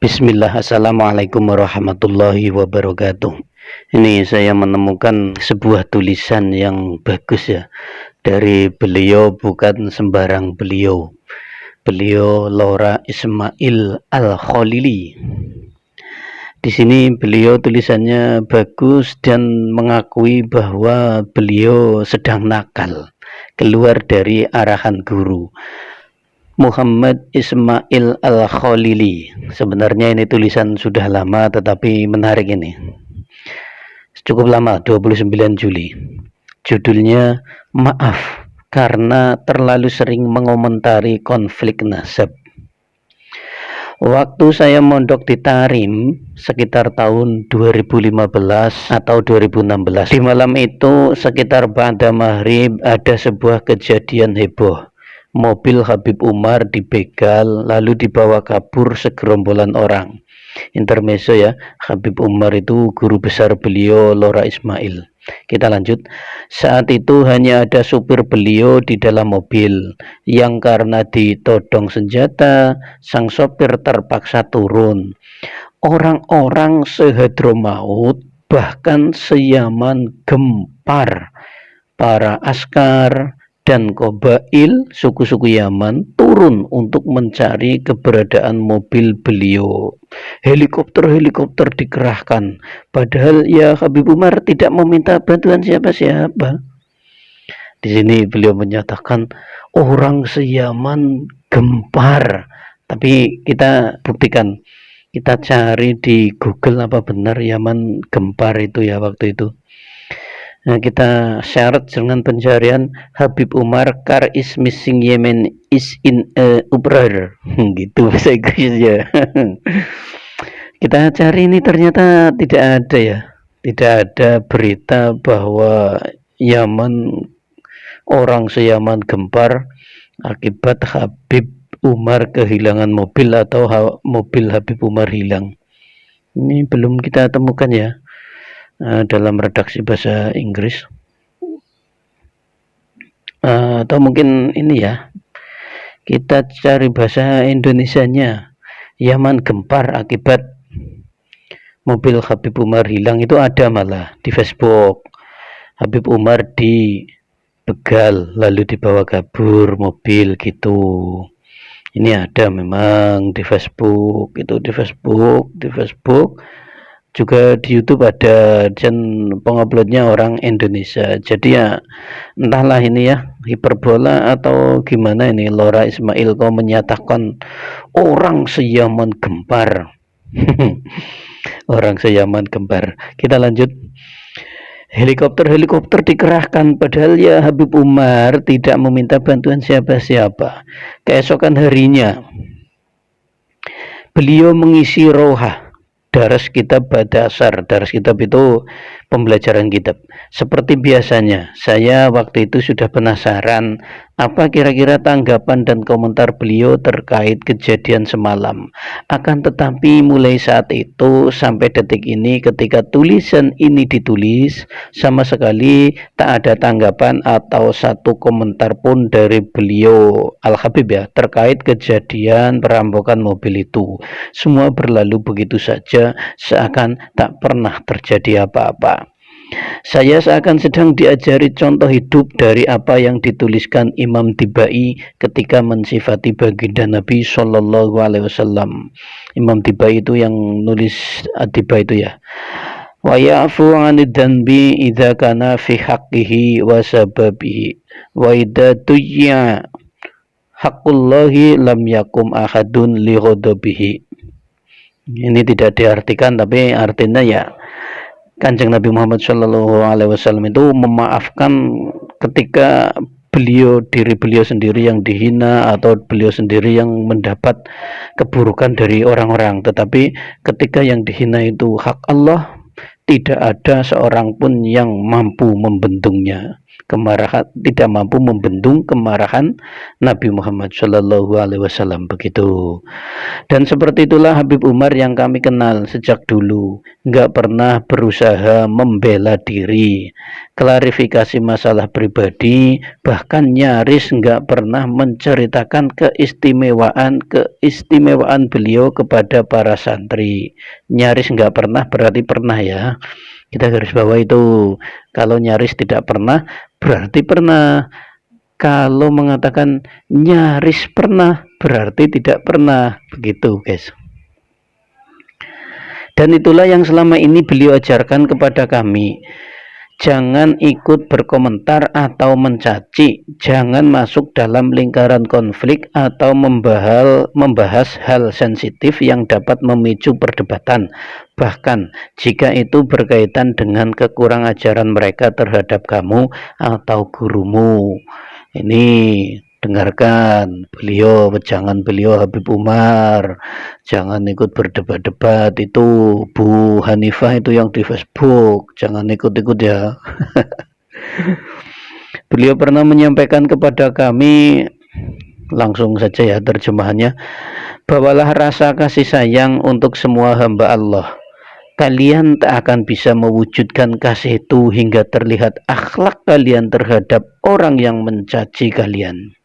Bismillah, Assalamualaikum warahmatullahi wabarakatuh. Ini saya menemukan sebuah tulisan yang bagus ya. Dari beliau, bukan sembarang beliau. Beliau Laura Ismail Al-Khalili. Di sini beliau tulisannya bagus dan mengakui bahwa beliau sedang nakal, keluar dari arahan guru. Muhammad Ismail Al-Khalili. Sebenarnya ini tulisan sudah lama tetapi menarik ini. Cukup lama, 29 Juli. Judulnya Maaf karena terlalu sering mengomentari konflik nasab. Waktu saya mondok di Tarim sekitar tahun 2015 atau 2016, di malam itu sekitar ba'da maghrib ada sebuah kejadian heboh. Mobil Habib Umar dibegal lalu dibawa kabur segerombolan orang. Intermezzo ya, Habib Umar itu guru besar beliau Laura Ismail. Kita lanjut. Saat itu hanya ada supir beliau di dalam mobil yang karena ditodong senjata, sang sopir terpaksa turun. Orang-orang se-Hadramaut bahkan se-Yaman gempar. Para askar dan Qabail suku-suku Yaman turun untuk mencari keberadaan mobil beliau. Helikopter dikerahkan, padahal ya Habib Umar tidak meminta bantuan siapa-siapa. Di sini beliau menyatakan orang se-Yaman gempar, tapi kita buktikan, kita cari di Google apa benar Yaman gempar itu ya waktu itu. Nah, kita syarat dengan pencarian Habib Umar car is missing Yemen is in uproar gitu bahasa Inggrisnya. Kita cari ini ternyata tidak ada ya, tidak ada berita bahwa Yaman, orang se-Yaman gempar akibat Habib Umar kehilangan mobil atau mobil Habib Umar hilang. Ini belum kita temukan ya dalam redaksi bahasa Inggris, atau mungkin ini ya, kita cari bahasa Indonesianya. Yaman gempar akibat mobil Habib Umar hilang, itu ada malah di Facebook. Habib Umar dibegal lalu dibawa kabur mobil gitu. Ini ada memang di Facebook, itu di Facebook juga di YouTube ada, dan penguploadnya orang Indonesia. Jadi ya entahlah ini ya hiperbola atau gimana ini. Laura Ismail kau menyatakan orang se-Yaman gempar. Orang se-Yaman gempar. Kita lanjut. Helikopter dikerahkan, padahal ya Habib Umar tidak meminta bantuan siapa-siapa. Keesokan harinya beliau mengisi rohah, daras kitab badasar. Daras kitab itu pembelajaran kitab. Seperti biasanya, saya waktu itu sudah penasaran apa kira-kira tanggapan dan komentar beliau terkait kejadian semalam. Akan tetapi mulai saat itu sampai detik ini, ketika tulisan ini ditulis, sama sekali tak ada tanggapan atau satu komentar pun dari beliau Al-Habib ya terkait kejadian perampokan mobil itu. Semua berlalu begitu saja, seakan tak pernah terjadi apa-apa. Saya seakan sedang diajari contoh hidup dari apa yang dituliskan Imam Tibai ketika mensifati baginda Nabi Shallallahu Alaihi Wasallam. Imam Tibai itu yang nulis Tibai itu ya. Wa ya'fu 'anid dzanbi idza kana fi haqqihi wa sababihi wa idza tuyya haqqullahi lam yakum ahadun li ghadabihi. Ini tidak diartikan, tapi artinya ya Kanjeng Nabi Muhammad Shallallahu Alaihi Wasallam itu memaafkan ketika diri beliau sendiri yang dihina atau beliau sendiri yang mendapat keburukan dari orang-orang. Tetapi ketika yang dihina itu hak Allah, tidak ada seorang pun yang mampu membendungnya. tidak mampu membendung kemarahan Nabi Muhammad Shallallahu Alaihi Wasallam begitu. Dan seperti itulah Habib Umar yang kami kenal sejak dulu, nggak pernah berusaha membela diri, klarifikasi masalah pribadi, bahkan nyaris nggak pernah menceritakan keistimewaan beliau kepada para santri. Nyaris nggak pernah berarti pernah ya. Kita garis bawah itu. Kalau nyaris tidak pernah berarti pernah. Kalau mengatakan nyaris pernah berarti tidak pernah. Begitu guys. Dan itulah yang selama ini beliau ajarkan kepada kami. Jangan ikut berkomentar atau mencaci, jangan masuk dalam lingkaran konflik atau membahas hal sensitif yang dapat memicu perdebatan, bahkan jika itu berkaitan dengan kekurang ajaran mereka terhadap kamu atau gurumu. Ini dengarkan beliau, jangan beliau Habib Umar, jangan ikut berdebat-debat itu Bu Hanifah itu yang di Facebook, jangan ikut-ikut ya. Beliau pernah menyampaikan kepada kami, langsung saja ya terjemahannya, bawalah rasa kasih sayang untuk semua hamba Allah. Kalian tak akan bisa mewujudkan kasih itu hingga terlihat akhlak kalian terhadap orang yang mencaci kalian,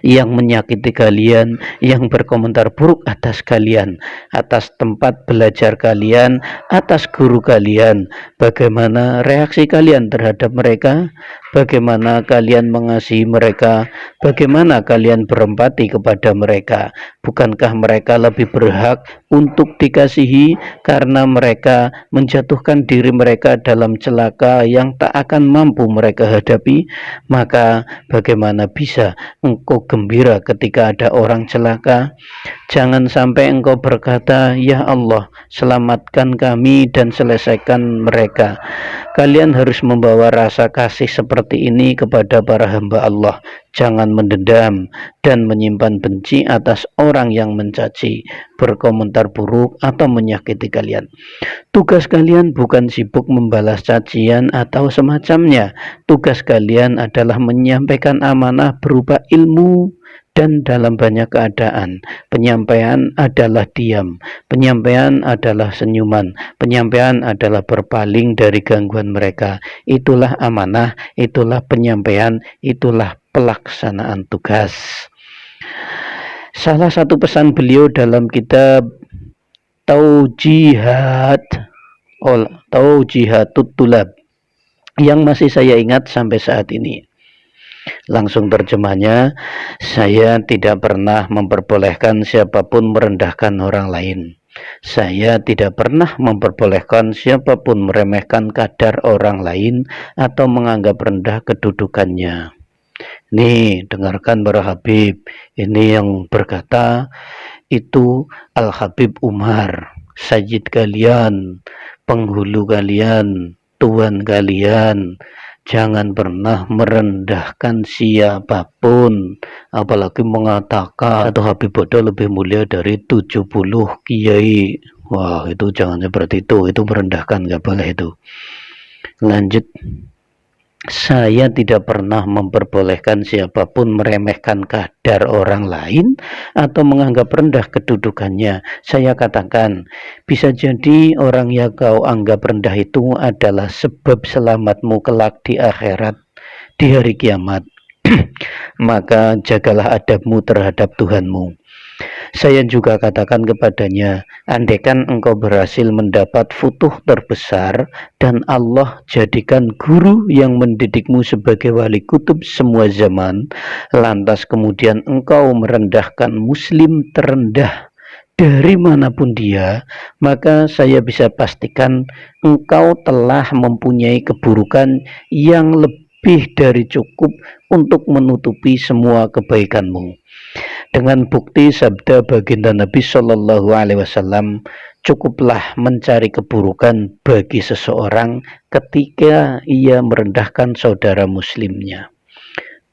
yang menyakiti kalian, yang berkomentar buruk atas kalian, atas tempat belajar kalian, atas guru kalian. Bagaimana reaksi kalian terhadap mereka? Bagaimana kalian mengasihi mereka? Bagaimana kalian berempati kepada mereka? Bukankah mereka lebih berhak untuk dikasihi karena mereka menjatuhkan diri mereka dalam celaka yang tak akan mampu mereka hadapi? Maka bagaimana bisa engkau gembira ketika ada orang celaka? Jangan sampai engkau berkata, ya Allah, selamatkan kami dan selesaikan mereka. Kalian harus membawa rasa kasih seperti ini kepada para hamba Allah. Jangan mendendam dan menyimpan benci atas orang yang mencaci, berkomentar buruk atau menyakiti kalian. Tugas kalian bukan sibuk membalas cacian atau semacamnya. Tugas kalian adalah menyampaikan amanah berupa ilmu, dan dalam banyak keadaan penyampaian adalah diam, penyampaian adalah senyuman, penyampaian adalah berpaling dari gangguan mereka. Itulah amanah, itulah penyampaian, itulah pelaksanaan tugas. Salah satu pesan beliau dalam kitab Taujihatut Tulab yang masih saya ingat sampai saat ini. Langsung terjemahnya, saya tidak pernah memperbolehkan siapapun merendahkan orang lain. Saya tidak pernah memperbolehkan siapapun meremehkan kadar orang lain atau menganggap rendah kedudukannya. Nih, dengarkan para Habib. Ini yang berkata itu Al-Habib Umar, Sayyid kalian, penghulu kalian, tuan kalian. Jangan pernah merendahkan siapapun, apalagi mengatakan atau Habib bodoh lebih mulia dari 70 kiai. Wah, itu jangan seperti itu merendahkan, nggak boleh itu. Lanjut. Saya tidak pernah memperbolehkan siapapun meremehkan kadar orang lain atau menganggap rendah kedudukannya. Saya katakan, bisa jadi orang yang kau anggap rendah itu adalah sebab selamatmu kelak di akhirat, di hari kiamat. Maka jagalah adabmu terhadap Tuhanmu. Saya juga katakan kepadanya, andaikan engkau berhasil mendapat futuh terbesar dan Allah jadikan guru yang mendidikmu sebagai wali kutub semua zaman, lantas kemudian engkau merendahkan muslim terendah dari manapun dia, maka saya bisa pastikan engkau telah mempunyai keburukan yang lebih dari cukup untuk menutupi semua kebaikanmu. Dengan bukti sabda baginda Nabi Shallallahu Alaihi Wasallam, cukuplah mencari keburukan bagi seseorang ketika ia merendahkan saudara muslimnya.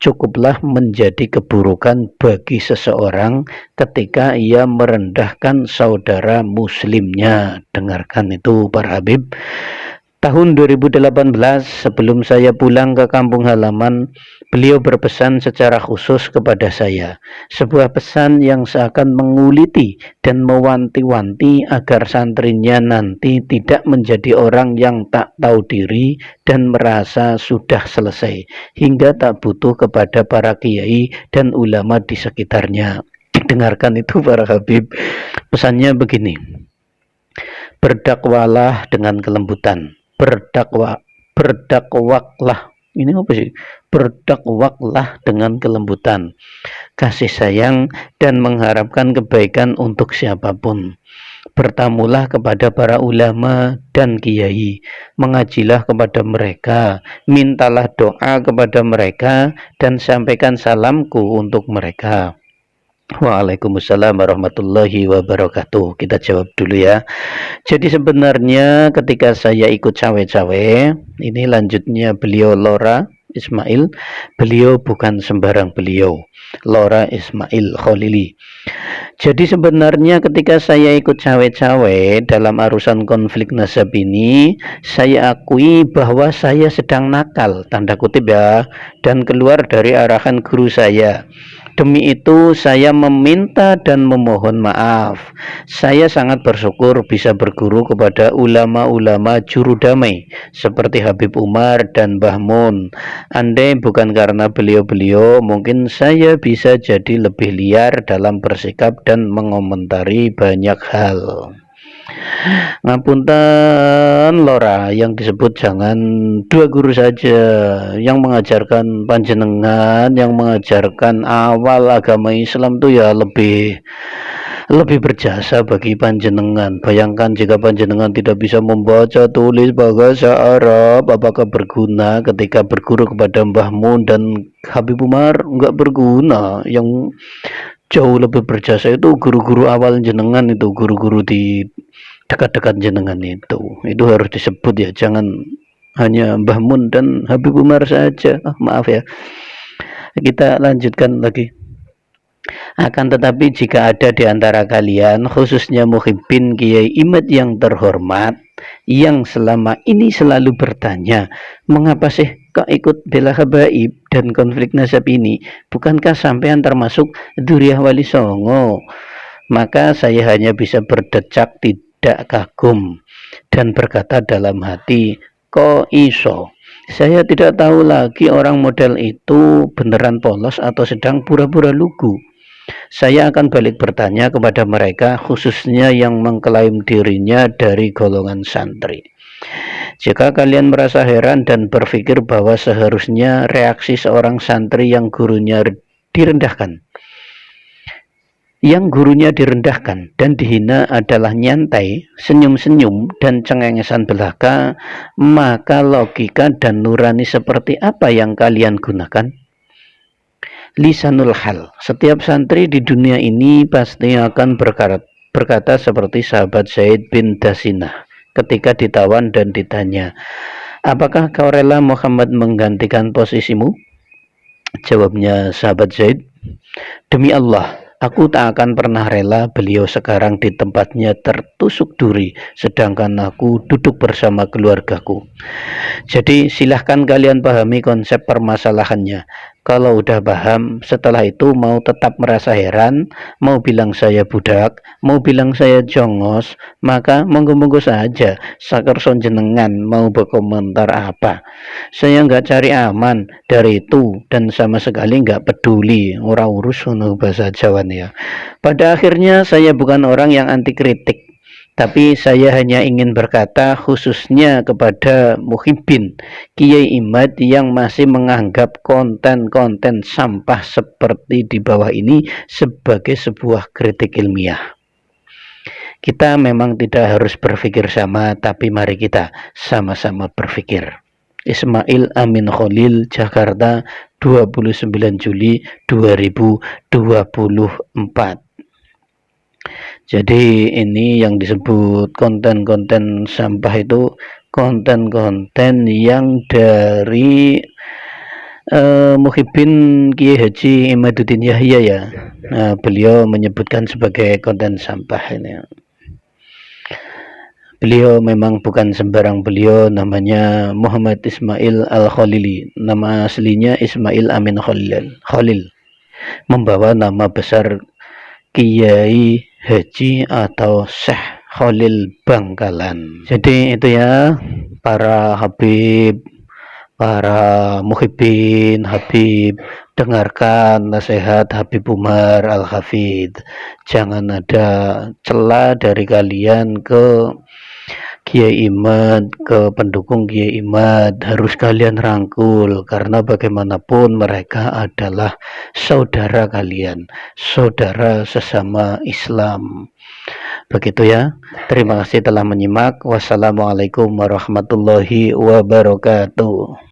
Cukuplah menjadi keburukan bagi seseorang ketika ia merendahkan saudara muslimnya. Dengarkan itu para Habib. Tahun 2018, sebelum saya pulang ke kampung halaman, beliau berpesan secara khusus kepada saya. Sebuah pesan yang seakan menguliti dan mewanti-wanti agar santrinya nanti tidak menjadi orang yang tak tahu diri dan merasa sudah selesai, hingga tak butuh kepada para kiai dan ulama di sekitarnya. Dengarkan itu para habib. Pesannya begini: berdakwalah dengan kelembutan. Berdakwaklah, ini apa sih? Berdakwaklah dengan kelembutan, kasih sayang, dan mengharapkan kebaikan untuk siapapun. Bertamulah kepada para ulama dan kiai, mengajilah kepada mereka, mintalah doa kepada mereka, dan sampaikan salamku untuk mereka. Waalaikumsalam warahmatullahi wabarakatuh. Kita jawab dulu ya. Jadi sebenarnya ketika saya ikut cawe-cawe, ini lanjutnya beliau Lora Ismail, beliau bukan sembarang beliau, Lora Ismail Khalili. Jadi sebenarnya ketika saya ikut cawe-cawe dalam arusan konflik nasab ini, saya akui bahwa saya sedang nakal, tanda kutip ya, dan keluar dari arahan guru saya. Demi itu saya meminta dan memohon maaf. Saya sangat bersyukur bisa berguru kepada ulama-ulama juru damai seperti Habib Umar dan Mbah Mun. Andai bukan karena beliau-beliau, mungkin saya bisa jadi lebih liar dalam bersikap dan mengomentari banyak hal. Ngapunten Lora, yang disebut jangan dua guru saja yang mengajarkan panjenengan, yang mengajarkan awal agama Islam tuh ya lebih berjasa bagi panjenengan. Bayangkan jika panjenengan tidak bisa membaca tulis bahasa Arab, apakah berguna ketika berguru kepada Mbah Mun dan Habib Umar? Enggak berguna. Yang jauh lebih berjasa itu guru-guru awal jenengan, itu guru-guru di dekat-dekat jenengan itu harus disebut ya, jangan hanya Mbah Mun dan Habib Umar saja. Maaf ya, kita lanjutkan lagi. Akan tetapi jika ada di antara kalian, khususnya muhibbin Kiai Imad yang terhormat, yang selama ini selalu bertanya, mengapa sih kok ikut bela habaib dan konflik nasab ini? Bukankah sampean termasuk Dzurriyyah Wali Songo? Maka saya hanya bisa berdecak tidak kagum dan berkata dalam hati, kok iso? Saya tidak tahu lagi orang model itu beneran polos atau sedang pura-pura lugu. Saya akan balik bertanya kepada mereka, khususnya yang mengklaim dirinya dari golongan santri. Jika kalian merasa heran dan berpikir bahwa seharusnya reaksi seorang santri yang gurunya direndahkan dan dihina adalah nyantai, senyum-senyum, dan cengengesan belaka, maka logika dan nurani seperti apa yang kalian gunakan? Lisanul hal, setiap santri di dunia ini pasti akan berkata seperti sahabat Zaid bin Dasinah ketika ditawan dan ditanya, apakah kau rela Muhammad menggantikan posisimu? Jawabnya sahabat Zaid, demi Allah, aku tak akan pernah rela beliau sekarang di tempatnya tertusuk duri, sedangkan aku duduk bersama keluargaku. Jadi silahkan kalian pahami konsep permasalahannya. Kalau udah paham, setelah itu mau tetap merasa heran, mau bilang saya budak, mau bilang saya jongos, maka monggo-monggo saja. Sakerson jenengan mau berkomentar apa. Saya nggak cari aman dari itu dan sama sekali nggak peduli. Ora urus bahasa Jawa ya. Pada akhirnya saya bukan orang yang anti kritik. Tapi saya hanya ingin berkata khususnya kepada muhibbin Kiai Imad yang masih menganggap konten-konten sampah seperti di bawah ini sebagai sebuah kritik ilmiah. Kita memang tidak harus berpikir sama, tapi mari kita sama-sama berpikir. Ismail Amin Khalil, Jakarta, 29 Juli 2024. Jadi ini yang disebut konten-konten sampah itu konten-konten yang dari Muhibbin Kiai Haji Imaduddin Yahya ya. Nah, beliau menyebutkan sebagai konten sampah ini. Beliau memang bukan sembarang beliau, namanya Muhammad Ismail Al-Khalili. Nama aslinya Ismail Amin Khalil. Membawa nama besar Kiai Haji atau Syekh Khalil Bangkalan. Jadi itu ya para Habib, para muhibbin Habib, dengarkan nasihat Habib Umar Al-Hafidh. Jangan ada celah dari kalian ke Kiai Imad, ke pendukung Kiai Imad, harus kalian rangkul karena bagaimanapun mereka adalah saudara kalian, saudara sesama Islam. Begitu ya. Terima kasih telah menyimak. Wassalamualaikum warahmatullahi wabarakatuh.